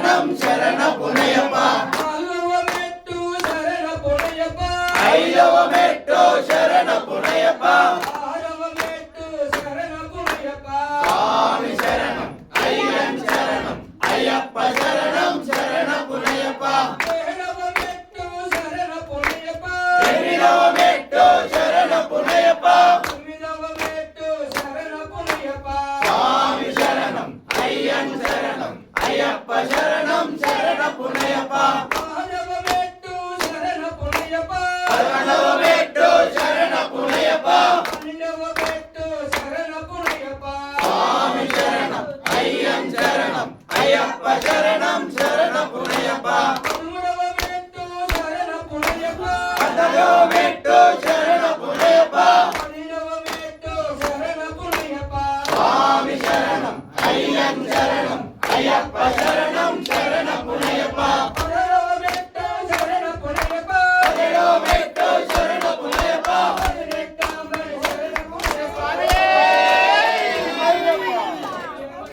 శరణం శరణ పునయప్ప ఐదవ మెట్టు శరణ పునయప్ప స్వామి శరణం అయ్యన్ శరణం అయ్యప్ప శరణం శరణ పునయప్ప ఎనిమిదవ మెట్టు శరణ పునయప్ప స్వామి శరణం అయ్యన్ శరణం అయ్యప్ప శరణం శరణ పునయప్ప పదకొండవ మెట్టు శరణ పునయప్ప స్వామి శరణం అయ్యన్ శరణం అయ్యప్ప శరణం శరణ పునయప్ప పదవ మెట్టు శరణ పునయప్ప స్వామి శరణం అయ్యన్ శరణం అయ్యప్ప శరణం